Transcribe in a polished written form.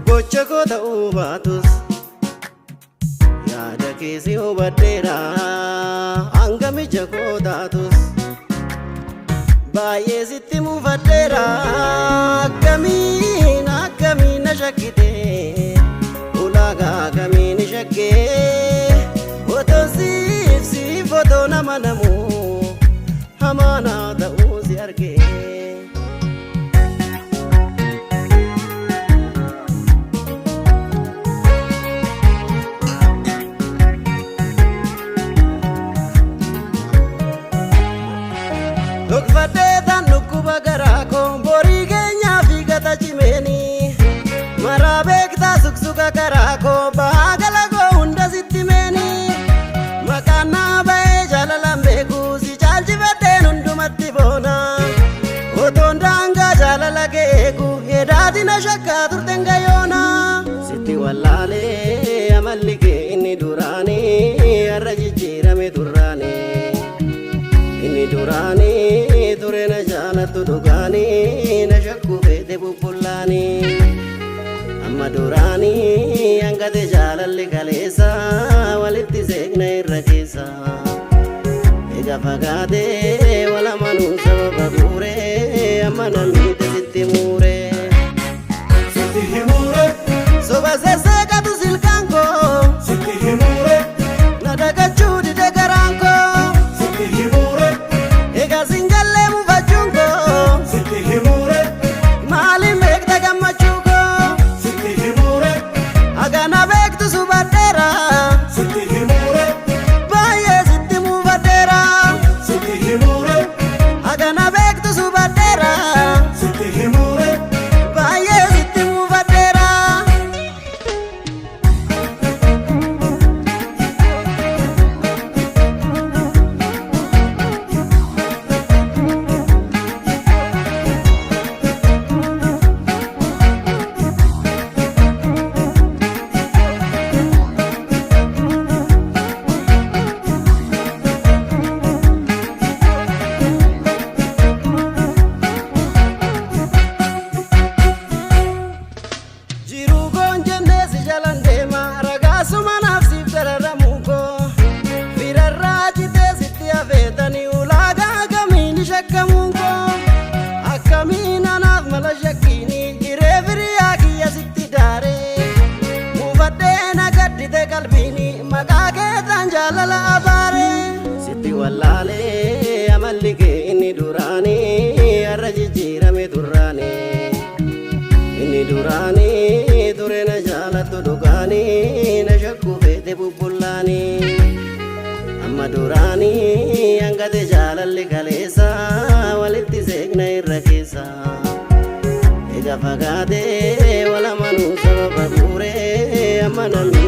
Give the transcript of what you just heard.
Gochako ta'uu baatus yaada keessa hubadheera hangamicha koo taatus baay'ee sitti muufadheera akkamiin na shakkite ulaagaa akkamiin shakkee otoo siif otoo nama namu hamaanaa ta'uu si argee. Lokfadeetan dhukkuba garaa koo borii keenyaa fi gata cimeni maraa beektaa suksuka garaa koo bahaa gala koo hunda sitti meeni maqaan naa ba'ee jaalalaan beeku si caalchifadheen hundumatti boona otoon daangaa jaalala keeku hedaatii na shakkaa turten gayoona sitti wallaalee amalli kee inni duraanii har'a jijjiirame turraanii. Inni duraanii ture na jaalatu dhugaanii na shakku feete bubbullaanii amma duraanii hangate jaalalli kaleessa walitti seeqna irra keessa eega fagaatee wala manuu sababa buuree amma namiite sitti muuree soba sesseeqatu silkaan koo sitti himuure na dagachuu dide garaan koo akkamiin anaaf mala shakkiini hiree firiyaa kiyya sitti daaree muufadhee na gaddite qalbiini maqaa keetaan jaalala abaaree sitti wallaalee amalli kee inni duraanii har'a jijjiirame turraanii inni duraanii ture na jaalatu dhugaanii na shakku feete bubbullaanii amma duraanii hangate jaalalli kaleessa walitti seeqna irra keessa eega fagaatee wala manuu sababa buuree amma namni